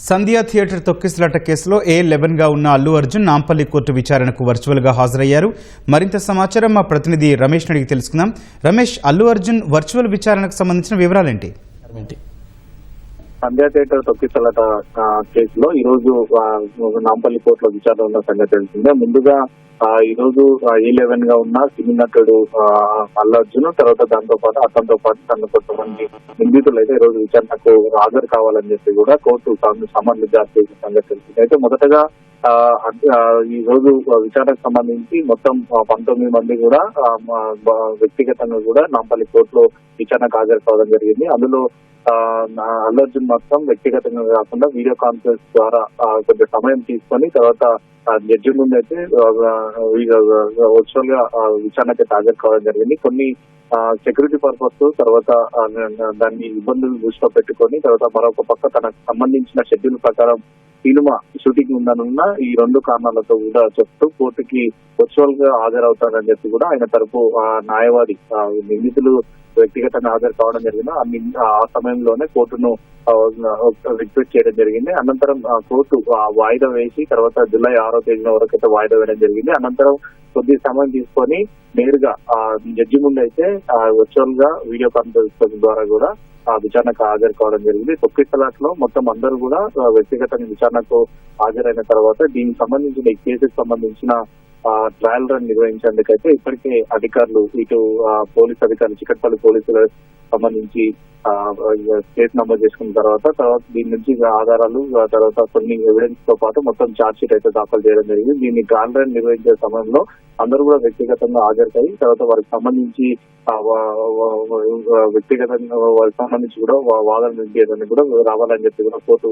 సంధ్యా theatre తొక్కిసలాట కేసులో A11గా ఉన్న అల్లు అర్జున్ నాంపల్లి కోర్టు విచారణకు వర్చువల్గా హాజరయ్యారు. మరింత సమాచారం మా ప్రతినిధి రమేష్ అడిగి తెలుసుకుందాం. రమేష్, అల్లు అర్జున్ వర్చువల్ విచారణకు సంబంధించిన వివరాలేంటి? సంధ్యా థియేటర్ తొక్కిసలాట కేసులో ఈ రోజు నాంపల్లి కోర్టులో విచారణ ఉన్న సంగతి తెలిసిందే. ముందుగా ఈ రోజు A11 గా ఉన్న సినీ నటుడు అల్లు అర్జున్, తర్వాత అతనితో పాటు తన కొంతమంది నిందితులు అయితే ఈ రోజు విచారణకు హాజరు కావాలని చెప్పి కూడా కోర్టు సమన్లు జారీ చేసిన సంగతి తెలిసింది. అయితే మొదటగా ఈ రోజు విచారణకు సంబంధించి మొత్తం 19 మంది కూడా వ్యక్తిగతంగా కూడా నాంపల్లి కోర్టులో విచారణకు హాజరు కావడం జరిగింది. అందులో అల్లు అర్జున్ మొత్తం వ్యక్తిగతంగా కాకుండా వీడియో కాన్ఫరెన్స్ ద్వారా కొంచెం సమయం తీసుకొని తర్వాత జడ్జి ముందు అయితే వర్చువల్ గా విచారణకి హాజరు కావడం జరిగింది. కొన్ని సెక్యూరిటీ పర్పస్ తర్వాత దాన్ని ఇబ్బందులు దృష్టిలో పెట్టుకొని తర్వాత మరొక పక్క తనకు సంబంధించిన షెడ్యూల్ ప్రకారం సినిమా షూటింగ్ ఉందనున్న ఈ రెండు కారణాలతో కూడా చెప్తూ కోర్టుకి వర్చువల్ గా హాజరవుతారని చెప్పి కూడా ఆయన తరపు న్యాయవాది నిందితులు వ్యక్తిగతంగా హాజరు కావడం జరిగింది. ఆ సమయంలోనే కోర్టును రిక్వెస్ట్ చేయడం జరిగింది. అనంతరం కోర్టు వాయిదా వేసి తర్వాత జూలై 6వ తేదీన వరకు అయితే వాయిదా వేయడం జరిగింది. అనంతరం కొద్ది సమయం తీసుకొని నేరుగా జడ్జి ముందు అయితే వర్చువల్ గా వీడియో కాన్ఫరెన్స్ ద్వారా కూడా విచారణకు హాజరు కావడం జరిగింది. తొక్కిసలాట్లో మొత్తం అందరూ కూడా వ్యక్తిగతంగా విచారణకు హాజరైన తర్వాత దీనికి సంబంధించిన ఈ కేసుకు సంబంధించిన ట్రయల్ రన్ నిర్వహించేందుకైతే ఇప్పటికే అధికారులు ఇటు పోలీస్ అధికారులు చికట్పల్లి పోలీసులకు సంబంధించి కేసు నమోదు చేసుకున్న తర్వాత దీని నుంచి ఆధారాలు తర్వాత కొన్ని ఎవిడెన్స్ తో పాటు మొత్తం ఛార్జ్ షీట్ అయితే దాఖలు చేయడం జరిగింది. దీన్ని ట్రయల్ రన్ నిర్వహించే సమయంలో అందరూ కూడా వ్యక్తిగతంగా హాజరై తర్వాత వారికి సంబంధించి వ్యక్తిగతంగా వారికి సంబంధించి కూడా వాదన వినిపించడానికి కూడా రావాలని చెప్పి కూడా కోర్టు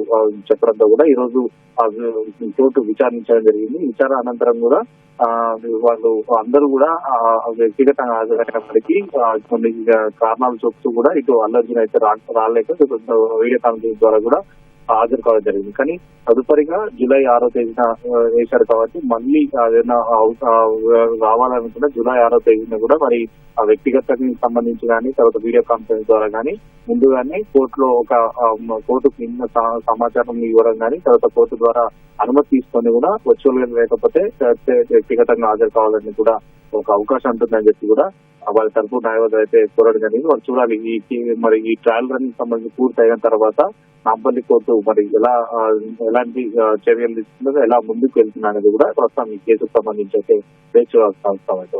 చెప్పడంతో కూడా ఈ రోజు కోర్టు విచారించడం జరిగింది. విచారణ అనంతరం కూడా వాళ్ళు అందరూ కూడా వ్యక్తిగతంగా హాజరైనప్పటికీ కొన్ని కారణాలు చెప్తూ కూడా ఇటు అల్లు అర్జున్ అయితే రాలేక వీడియో కాన్ఫరెన్స్ ద్వారా కూడా హాజరు కావడం జరిగింది. కానీ తదుపరిగా జూలై 6వ తేదీన వేశారు కాబట్టి మళ్ళీ ఏదైనా రావాలనుకుంటే జూలై 6వ తేదీన కూడా మరి ఆ వ్యక్తిగతకి సంబంధించి కానీ తర్వాత వీడియో కాన్ఫరెన్స్ ద్వారా కానీ ముందుగానే కోర్టులో కోర్టుకు సమాచారం ఇవ్వడం కానీ తర్వాత కోర్టు ద్వారా అనుమతి తీసుకొని కూడా వర్చువల్ గా లేకపోతే వ్యక్తిగతంగా హాజరు కావాలని కూడా ఒక అవకాశం ఉంటుందని చెప్పి కూడా వాళ్ళ తరపు న్యాయవాదులు అయితే కోరడం జరిగింది. వాళ్ళు చూడాలి మరి ఈ ట్రయల్ రన్ సంబంధించి పూర్తి అయిన తర్వాత నాంపల్లి కోర్టు మరి ఎలాంటి చర్యలు తీసుకుంటుందో ఎలా ముందుకు వెళ్తున్నా అనేది కూడా ప్రస్తుతం ఈ కేసుకు సంబంధించి అయితే వేచి చూడాల్సిన అవసరం అయితే